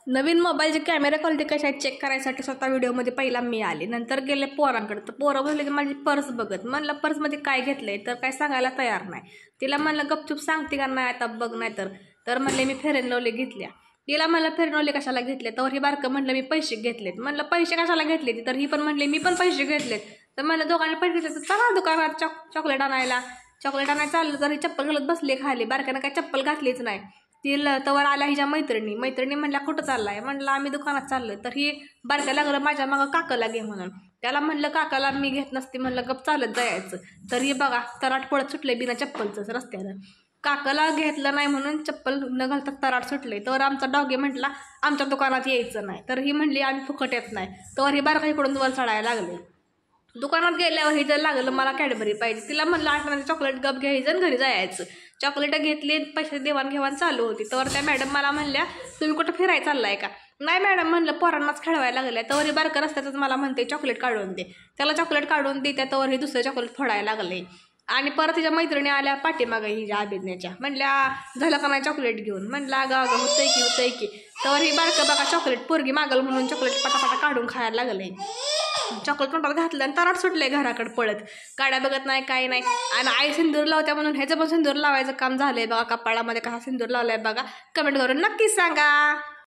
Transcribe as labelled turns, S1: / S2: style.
S1: नवीन मोबाईलचे camera quality कशा आहेत चेक करायसाठी स्वतः व्हिडिओमध्ये पहिला मी आले, नंतर गेले पोरांकडे. तर पोरं बोलले की माझी पर्स बघत. म्हणलं पर्समध्ये काय घेतलंय, तर काय सांगायला तयार नाही. तिला म्हणलं गपचूप सांगते का नाही आता बघ, नाही तर म्हणले मी फेअर अँड लव्हली घेतल्या. तिला म्हणलं फेअर अँड लव्हली कशाला घेतले, तर ही बारकं म्हणलं मी पैसे घेतलेत. म्हणलं पैसे कशाला घेतले, तर ही पण म्हणले मी पण पैसे घेतलेत. तर म्हणलं दोघांनी पैसे घेतले तर चला दुकानात चॉकलेट आणायला चाललं. तर ही चप्पल घालत बसले खाली. बारक्यानं काय चप्पल घातलीच नाही. तिला तवर आल्या हिच्या मैत्रिणी म्हणल्या कुठं चाललाय, म्हणलं आम्ही दुकानात चाललोय. तर ही बारक्या लागलं माझ्या मागं काकाला घे म्हणून. त्याला म्हणलं काकाला मी घेत नसते, म्हणलं गप चालत जायचं. तर ही बघा तराट पळत सुटले बिना चप्पलच रस्त्यानं. काकाला घेतलं नाही म्हणून चप्पल न घालता तराट सुटले. तर आमचा डॉगे म्हटला आमच्या दुकानात यायचं नाही. तर ही म्हणली आम्ही फुकट येत नाही. तर ही बारका इकडून वर चढायला लागले. दुकानात गेल्यावर ही जर लागलं मला कॅडबरी पाहिजे. तिला म्हणलं आठवण्याचं चॉकलेट गप घ्यायचं आणि घरी जायचं. चॉकलेट घेतली, पैसे देवाणघेवाण चालू होती. तर त्या मॅडम मला म्हणल्या तुम्ही कुठं फिरायला चाललाय का. नाही मॅडम म्हणलं पोरांनाच खेळवायला लागल्या. तर ही बारकं रस्त्यातच मला म्हणते चॉकलेट काढून दे. त्याला चॉकलेट काढून दे. त्यावर हे दुसरं चॉकलेट फोडायला लागले. आणि परत तिच्या मैत्रिणी आल्या पाठीमागं हिच्या अभिज्ञाच्या. म्हणल्या झालं का नाही चॉकलेट घेऊन. म्हणलं अगं होतंय की. तर ही बारकं बघा चॉकलेट पोरगी मागल म्हणून चॉकलेट पटापटा काढून खायला लागले. चॉकलेट तोंडात घातलं आणि तराट सुटले घराकडे पळत. गाड्या बघत नाही काही नाही. आणि आई सिंदूर लावत्या म्हणून ह्याचं पण सिंदूर लावायचं काम झालंय बघा. कपाळामध्ये कसा सिंदूर लावलाय बघा. कमेंट करून नक्कीच सांगा.